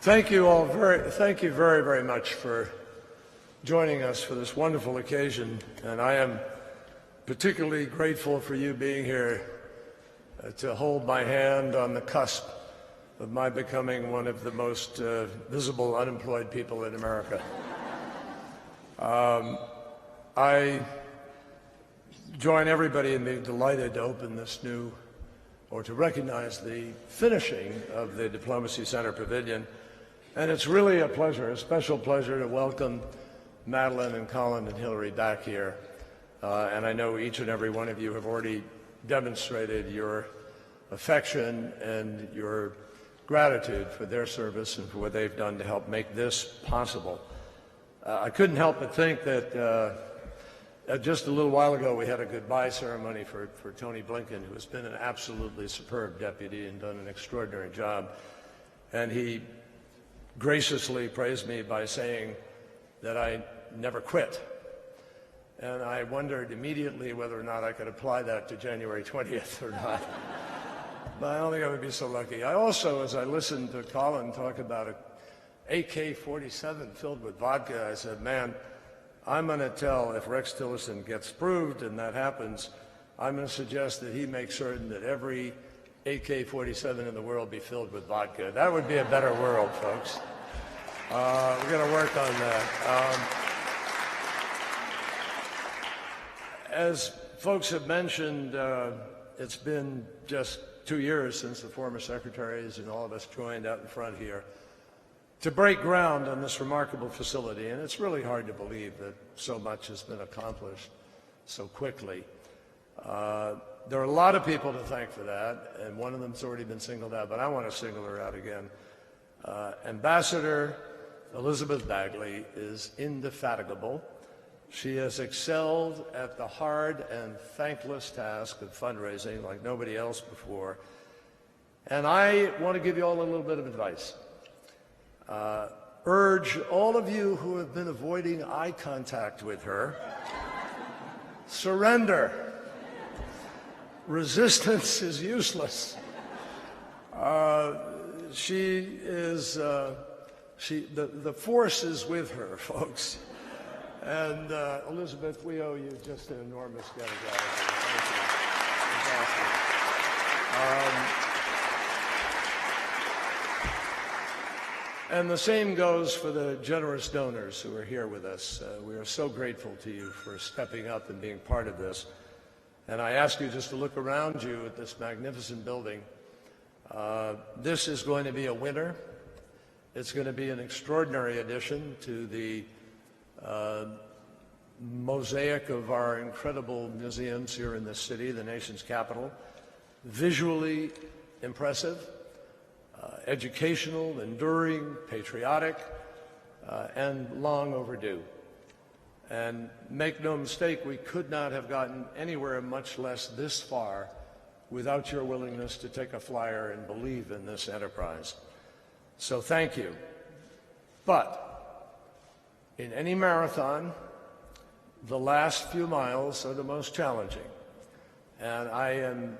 Thank you very, very much for joining us for this wonderful occasion, and I am particularly grateful for you being here to hold my hand on the cusp of my becoming one of the most visible unemployed people in America. I join everybody in being delighted to open this new, or to recognize the finishing of the Diplomacy Center Pavilion. And it's really a pleasure, a special pleasure, to welcome Madeline and Colin and Hillary back here. And I know each and every one of you have already demonstrated your affection and your gratitude for their service and for what they've done to help make this possible. I couldn't help but think that just a little while ago we had a goodbye ceremony for Tony Blinken, who has been an absolutely superb deputy and done an extraordinary job. And he graciously praised me by saying that I never quit. And I wondered immediately whether or not I could apply that to January 20th or not. But I don't think I would be so lucky. I also, as I listened to Colin talk about an AK-47 filled with vodka, I said, man, I'm going to tell, if Rex Tillerson gets proved and that happens, I'm going to suggest that he make certain that every AK-47 in the world be filled with vodka. That would be a better world, folks. We're going to work on that. As folks have mentioned, it's been just 2 years since the former secretaries and all of us joined out in front here to break ground on this remarkable facility, and it's really hard to believe that so much has been accomplished so quickly. There are a lot of people to thank for that, and one of them's already been singled out, but I want to single her out again. Ambassador Elizabeth Bagley is indefatigable. She has excelled at the hard and thankless task of fundraising like nobody else before. And I want to give you all a little bit of advice. Urge all of you who have been avoiding eye contact with her, surrender. Resistance is useless. The force is with her, folks. And Elizabeth, we owe you just an enormous debt of gratitude. Thank you. And the same goes for the generous donors who are here with us. We are so grateful to you for stepping up and being part of this. And I ask you just to look around you at this magnificent building. This is going to be a winner. It's going to be an extraordinary addition to the mosaic of our incredible museums here in this city, the nation's capital. Visually impressive, educational, enduring, patriotic, and long overdue. And make no mistake, we could not have gotten anywhere, much less this far, without your willingness to take a flyer and believe in this enterprise. So thank you. But in any marathon, the last few miles are the most challenging. And I am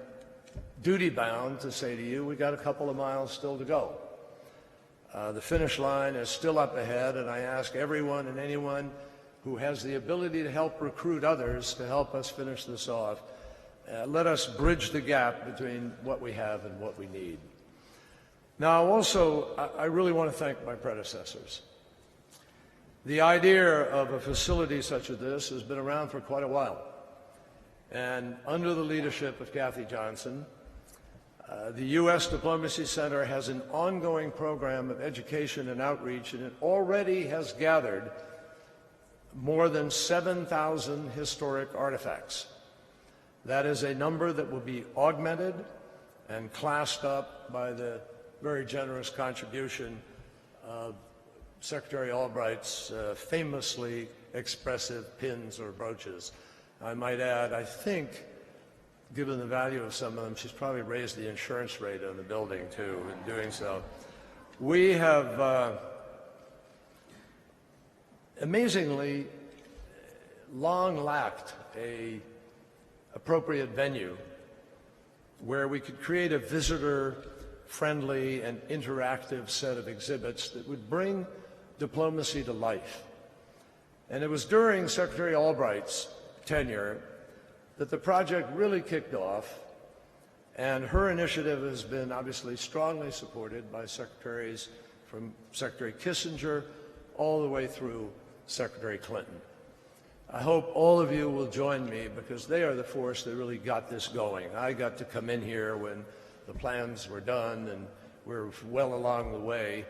duty-bound to say to you, we got a couple of miles still to go. The finish line is still up ahead, and I ask everyone and anyone who has the ability to help recruit others to help us finish this off. Let us bridge the gap between what we have and what we need. Now, also, I really want to thank my predecessors. The idea of a facility such as this has been around for quite a while. And under the leadership of Kathy Johnson, the U.S. Diplomacy Center has an ongoing program of education and outreach, and it already has gathered more than 7,000 historic artifacts. That is a number that will be augmented and classed up by the very generous contribution of Secretary Albright's famously expressive pins or brooches. I might add, I think, given the value of some of them, she's probably raised the insurance rate on the building, too, in doing so. We have amazingly long lacked an appropriate venue where we could create a visitor friendly and interactive set of exhibits that would bring diplomacy to life. And it was during Secretary Albright's tenure that the project really kicked off, and her initiative has been obviously strongly supported by secretaries from Secretary Kissinger all the way through Secretary Clinton. I hope all of you will join me, because they are the force that really got this going. I got to come in here when the plans were done and we're well along the way,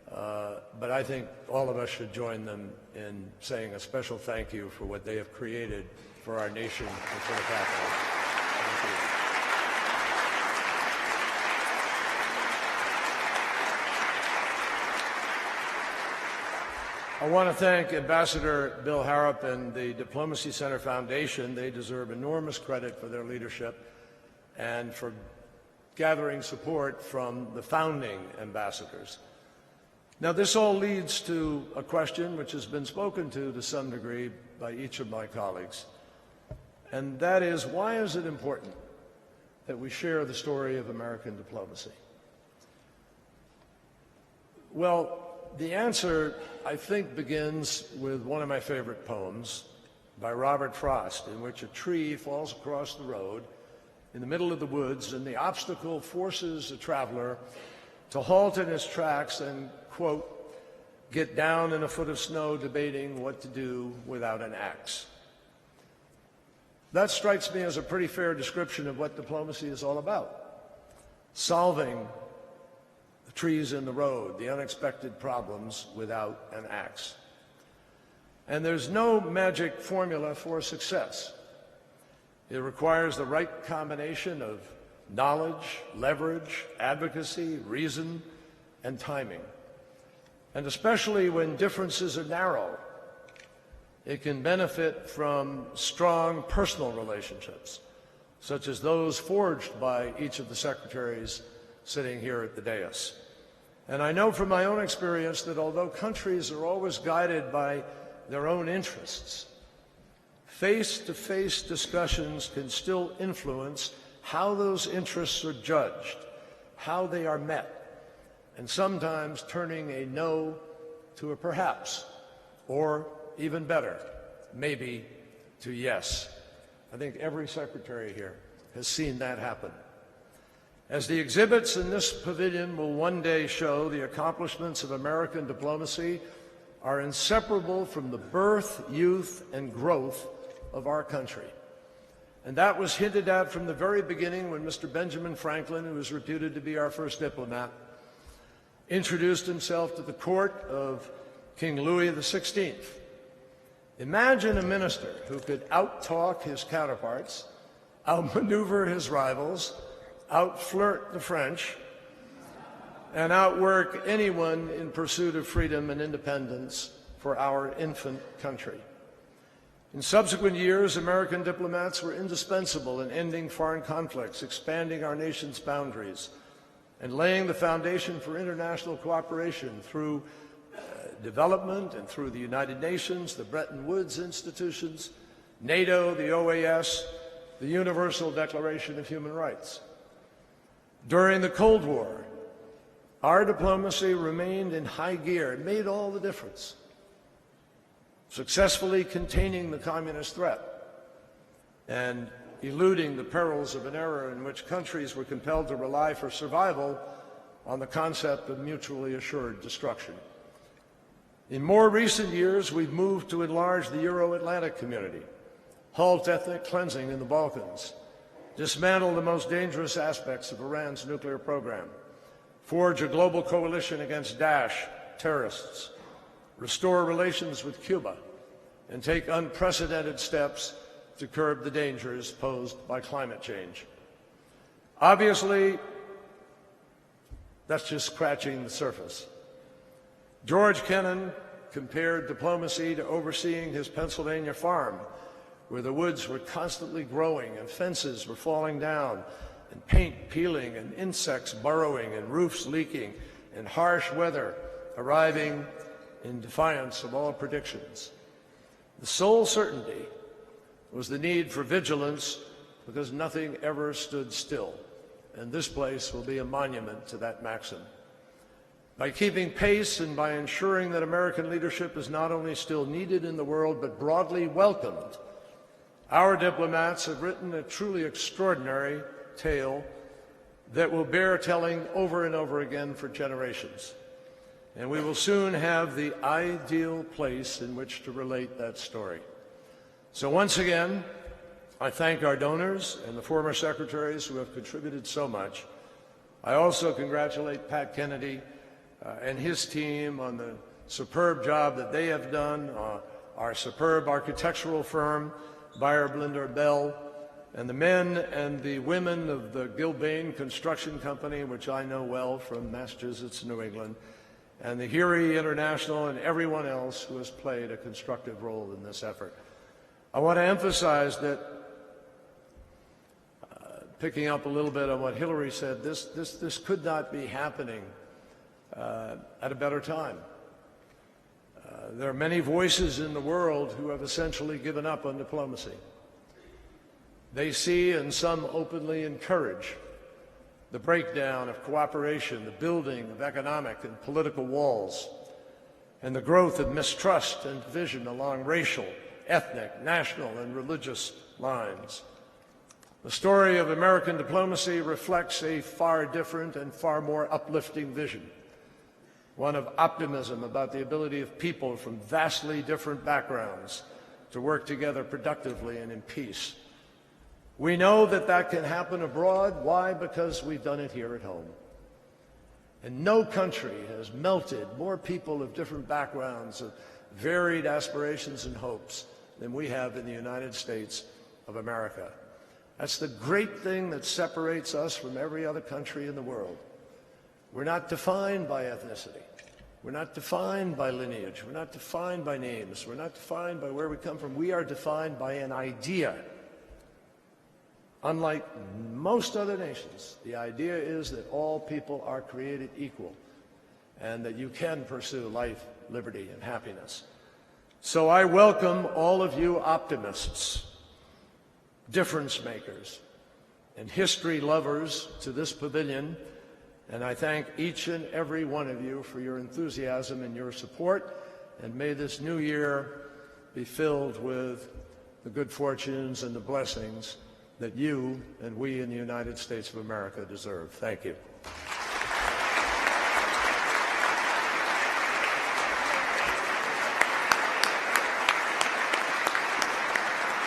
but I think all of us should join them in saying a special thank you for what they have created for our nation and for the capital. Thank you. I want to thank Ambassador Bill Harrop and the Diplomacy Center Foundation. They deserve enormous credit for their leadership and for gathering support from the founding ambassadors. Now, this all leads to a question which has been spoken to some degree by each of my colleagues, and that is, why is it important that we share the story of American diplomacy? Well, the answer, I think, begins with one of my favorite poems by Robert Frost, in which a tree falls across the road in the middle of the woods, and the obstacle forces a traveler to halt in his tracks and, quote, get down in a foot of snow debating what to do without an axe. That strikes me as a pretty fair description of what diplomacy is all about: solving the trees in the road, the unexpected problems, without an axe. And there's no magic formula for success. It requires the right combination of knowledge, leverage, advocacy, reason, and timing. And especially when differences are narrow, it can benefit from strong personal relationships, such as those forged by each of the secretaries sitting here at the dais. And I know from my own experience that although countries are always guided by their own interests, face-to-face discussions can still influence how those interests are judged, how they are met, and sometimes turning a no to a perhaps, or even better, maybe, to yes. I think every secretary here has seen that happen. As the exhibits in this pavilion will one day show, the accomplishments of American diplomacy are inseparable from the birth, youth, and growth of our country. And that was hinted at from the very beginning when Mr. Benjamin Franklin, who is reputed to be our first diplomat, introduced himself to the court of King Louis XVI. Imagine a minister who could out-talk his counterparts, outmaneuver his rivals, out-flirt the French, and outwork anyone in pursuit of freedom and independence for our infant country. In subsequent years, American diplomats were indispensable in ending foreign conflicts, expanding our nation's boundaries, and laying the foundation for international cooperation through development and through the United Nations, the Bretton Woods institutions, NATO, the OAS, the Universal Declaration of Human Rights. During the Cold War, our diplomacy remained in high gear. It made all the difference, successfully containing the communist threat and eluding the perils of an era in which countries were compelled to rely for survival on the concept of mutually assured destruction. In more recent years, we've moved to enlarge the Euro-Atlantic community, halt ethnic cleansing in the Balkans, dismantle the most dangerous aspects of Iran's nuclear program, forge a global coalition against Daesh terrorists, restore relations with Cuba, and take unprecedented steps to curb the dangers posed by climate change. Obviously, that's just scratching the surface. George Kennan compared diplomacy to overseeing his Pennsylvania farm, where the woods were constantly growing and fences were falling down and paint peeling and insects burrowing and roofs leaking and harsh weather arriving in defiance of all predictions. The sole certainty was the need for vigilance, because nothing ever stood still, and this place will be a monument to that maxim. By keeping pace and by ensuring that American leadership is not only still needed in the world, but broadly welcomed, our diplomats have written a truly extraordinary tale that will bear telling over and over again for generations. And we will soon have the ideal place in which to relate that story. So once again, I thank our donors and the former secretaries who have contributed so much. I also congratulate Pat Kennedy and his team on the superb job that they have done, our superb architectural firm, Beyer Blinder Bell, and the men and the women of the Gilbane Construction Company, which I know well from Massachusetts, New England, and the Kerry International and everyone else who has played a constructive role in this effort. I want to emphasize that, picking up a little bit on what Hillary said, this could not be happening at a better time. There are many voices in the world who have essentially given up on diplomacy. They see, and some openly encourage, the breakdown of cooperation, the building of economic and political walls, and the growth of mistrust and division along racial, ethnic, national, and religious lines. The story of American diplomacy reflects a far different and far more uplifting vision, one of optimism about the ability of people from vastly different backgrounds to work together productively and in peace. We know that that can happen abroad. Why? Because we've done it here at home. And no country has melted more people of different backgrounds, of varied aspirations and hopes than we have in the United States of America. That's the great thing that separates us from every other country in the world. We're not defined by ethnicity. We're not defined by lineage. We're not defined by names. We're not defined by where we come from. We are defined by an idea. Unlike most other nations, the idea is that all people are created equal and that you can pursue life, liberty, and happiness. So I welcome all of you optimists, difference makers, and history lovers to this pavilion, and I thank each and every one of you for your enthusiasm and your support, and may this new year be filled with the good fortunes and the blessings that you and we in the United States of America deserve. Thank you.